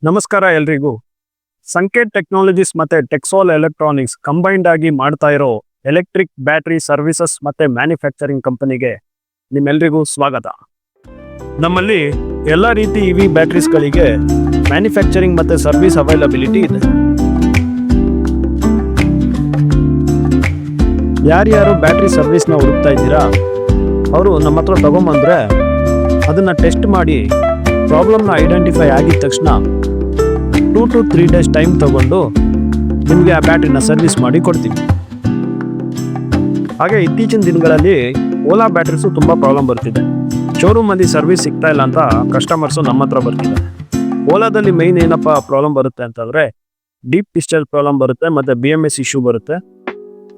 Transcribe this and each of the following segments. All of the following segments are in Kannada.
ನಮಸ್ಕಾರ ಎಲ್ರಿಗೂ. ಸಂಕೇತ್ ಟೆಕ್ನಾಲಜೀಸ್ ಮತ್ತೆ ಟೆಕ್ಸೋಲ್ ಎಲೆಕ್ಟ್ರಾನಿಕ್ಸ್ ಕಂಬೈನ್ಡ್ ಆಗಿ ಮಾಡ್ತಾ ಇರೋ ಎಲೆಕ್ಟ್ರಿಕ್ ಬ್ಯಾಟರಿ ಸರ್ವಿಸಸ್ ಮತ್ತೆ ಮ್ಯಾನುಫ್ಯಾಕ್ಚರಿಂಗ್ ಕಂಪನಿಗೆ ನಿಮ್ಮೆಲ್ರಿಗೂ ಸ್ವಾಗತ. ನಮ್ಮಲ್ಲಿ ಎಲ್ಲ ರೀತಿ ಇವಿ ಬ್ಯಾಟರೀಸ್ಗಳಿಗೆ ಮ್ಯಾನುಫ್ಯಾಕ್ಚರಿಂಗ್ ಮತ್ತೆ ಸರ್ವಿಸ್ ಅವೈಲಬಿಲಿಟಿ ಇದೆ. ಯಾರ್ಯಾರು ಬ್ಯಾಟರಿ ಸರ್ವಿಸ್ನ ಹುಡುಕ್ತಾ ಇದ್ದೀರಾ ಅವರು ನಮ್ಮ ಹತ್ರ ತಗೊಂಬಂದ್ರೆ ಅದನ್ನ ಟೆಸ್ಟ್ ಮಾಡಿ ಪ್ರಾಬ್ಲಮ್ನ ಐಡೆಂಟಿಫೈ ಆಗಿದ ತಕ್ಷಣ 2 to 3 days ಟೈಮ್ ತಗೊಂಡು ನಿಮಗೆ ಆ ಬ್ಯಾಟ್ರಿನ ಸರ್ವಿಸ್ ಮಾಡಿ ಕೊಡ್ತೀವಿ. ಹಾಗೆ ಇತ್ತೀಚಿನ ದಿನಗಳಲ್ಲಿ ಓಲಾ ಬ್ಯಾಟ್ರೀಸು ತುಂಬ ಪ್ರಾಬ್ಲಮ್ ಬರ್ತಿದೆ. ಶೋರೂಮಲ್ಲಿ ಸರ್ವಿಸ್ ಸಿಗ್ತಾ ಇಲ್ಲ ಅಂತ ಕಸ್ಟಮರ್ಸು ನಮ್ಮ ಹತ್ರ ಬರ್ತಿದ್ದಾರೆ. ಓಲಾದಲ್ಲಿ ಮೈನ್ ಏನಪ್ಪ ಪ್ರಾಬ್ಲಮ್ ಬರುತ್ತೆ ಅಂತಂದರೆ ಡೀಪ್ ಡಿಸ್ಚಾರ್ಜ್ ಪ್ರಾಬ್ಲಮ್ ಬರುತ್ತೆ ಮತ್ತು BMS ಇಶ್ಯೂ ಬರುತ್ತೆ.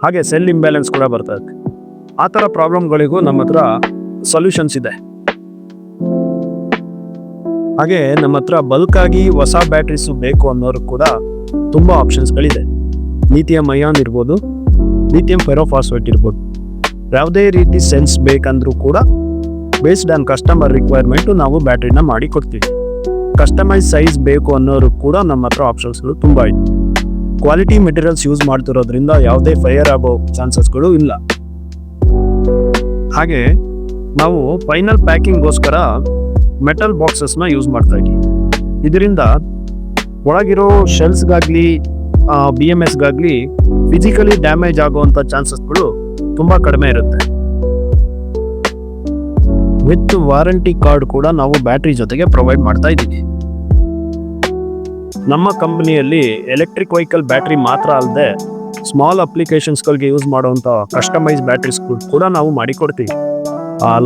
ಹಾಗೆ ಸೆಲ್ ಇಂಬ್ಯಾಲೆನ್ಸ್ ಕೂಡ ಬರ್ತದೆ. ಆ ಥರ ಪ್ರಾಬ್ಲಮ್ಗಳಿಗೂ ನಮ್ಮ ಹತ್ರ ಸೊಲ್ಯೂಷನ್ಸ್ ಇದೆ. ಹಾಗೆ ನಮ್ಮ ಹತ್ರ ಬಲ್ಕ್ ಆಗಿ ಹೊಸ ಬ್ಯಾಟ್ರೀಸು ಬೇಕು ಅನ್ನೋರು ಕೂಡ ತುಂಬ ಆಪ್ಷನ್ಸ್ಗಳಿದೆ. ಲಿಥಿಯಂ ಅಯಾನ್ ಇರ್ಬೋದು, ಲಿಥಿಯಂ ಫೆರೋಫಾಸ್ಫೇಟ್ ಇರ್ಬೋದು. ಯಾವುದೇ ರೀತಿ ಸೆನ್ಸ್ ಬೇಕಂದ್ರೂ ಕೂಡ ಬೇಸ್ಡ್ ಆನ್ ಕಸ್ಟಮರ್ ರಿಕ್ವೈರ್ಮೆಂಟು ನಾವು ಬ್ಯಾಟ್ರಿನ ಮಾಡಿ ಕೊಡ್ತೀವಿ. ಕಸ್ಟಮೈಸ್ ಸೈಜ್ ಬೇಕು ಅನ್ನೋರು ಕೂಡ ನಮ್ಮ ಹತ್ರ ಆಪ್ಷನ್ಸ್ಗಳು ತುಂಬ ಇದೆ. ಕ್ವಾಲಿಟಿ ಮೆಟೀರಿಯಲ್ಸ್ ಯೂಸ್ ಮಾಡ್ತಿರೋದ್ರಿಂದ ಯಾವುದೇ ಫೈರ್ ಆಗೋ ಚಾನ್ಸಸ್ಗಳು ಇಲ್ಲ. ಹಾಗೆ ನಾವು ಫೈನಲ್ ಪ್ಯಾಕಿಂಗ್ಗೋಸ್ಕರ ಮೆಟಲ್ ಬಾಕ್ಸಸ್ನ ಯೂಸ್ ಮಾಡ್ತಾ ಇದ್ದೀವಿ. ಇದರಿಂದ ಒಳಗಿರೋ ಶೆಲ್ಸ್ಗಾಗಲಿ BMSಗಾಗಲಿ ಫಿಸಿಕಲಿ ಡ್ಯಾಮೇಜ್ ಆಗುವಂಥ ಚಾನ್ಸಸ್ಗಳು ತುಂಬ ಕಡಿಮೆ ಇರುತ್ತೆ. ವಿತ್ ವಾರಂಟಿ ಕಾರ್ಡ್ ಕೂಡ ನಾವು ಬ್ಯಾಟ್ರಿ ಜೊತೆಗೆ ಪ್ರೊವೈಡ್ ಮಾಡ್ತಾ ಇದ್ದೀವಿ. ನಮ್ಮ ಕಂಪನಿಯಲ್ಲಿ ಎಲೆಕ್ಟ್ರಿಕ್ ವೆಹಿಕಲ್ ಬ್ಯಾಟ್ರಿ ಮಾತ್ರ ಅಲ್ಲದೆ ಸ್ಮಾಲ್ ಅಪ್ಲಿಕೇಶನ್ಸ್ಗಳಿಗೆ ಯೂಸ್ ಮಾಡುವಂಥ ಕಸ್ಟಮೈಸ್ ಬ್ಯಾಟ್ರೀಸ್ಗಳು ಕೂಡ ನಾವು ಮಾಡಿಕೊಡ್ತೀವಿ.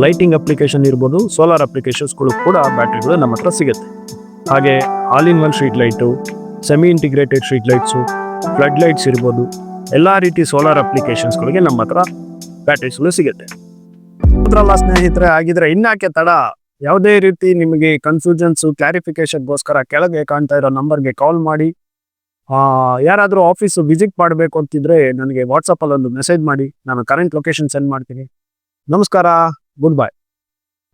ಲೈಟಿಂಗ್ ಅಪ್ಲಿಕೇಶನ್ ಇರ್ಬೋದು, ಸೋಲಾರ್ ಅಪ್ಲಿಕೇಶನ್ಸ್ಗಳು ಕೂಡ ಬ್ಯಾಟ್ರಿಗಳು ನಮ್ಮ ಹತ್ರ ಸಿಗುತ್ತೆ. ಹಾಗೆ all in one street light, semi integrated street lights, flood lights ಇರ್ಬೋದು, ಎಲ್ಲ ರೀತಿ ಸೋಲಾರ್ ಅಪ್ಲಿಕೇಶನ್ಸ್ಗಳಿಗೆ ನಮ್ಮ ಹತ್ರ ಬ್ಯಾಟ್ರೀಸ್ಗಳು ಸಿಗುತ್ತೆ. ಅದ್ರಲ್ಲ ಸ್ನೇಹಿತರೆ, ಆಗಿದ್ರೆ ಇನ್ಯಾಕೆ ತಡ? ಯಾವುದೇ ರೀತಿ ನಿಮಗೆ ಕನ್ಫ್ಯೂಷನ್ಸು ಕ್ಲಾರಿಫಿಕೇಶನ್ಗೋಸ್ಕರ ಕೆಳಗೆ ಕಾಣ್ತಾ ಇರೋ ನಂಬರ್ಗೆ ಕಾಲ್ ಮಾಡಿ. ಯಾರಾದರೂ ಆಫೀಸು ವಿಸಿಟ್ ಮಾಡಬೇಕು ಅಂತಿದ್ರೆ ನನಗೆ ವಾಟ್ಸಪ್ಪಲ್ಲಿ ಒಂದು ಮೆಸೇಜ್ ಮಾಡಿ, ನಾನು ಕರೆಂಟ್ ಲೊಕೇಶನ್ ಸೆಂಡ್ ಮಾಡ್ತೀನಿ. ನಮಸ್ಕಾರ, ಗುಡ್ ಬೈ.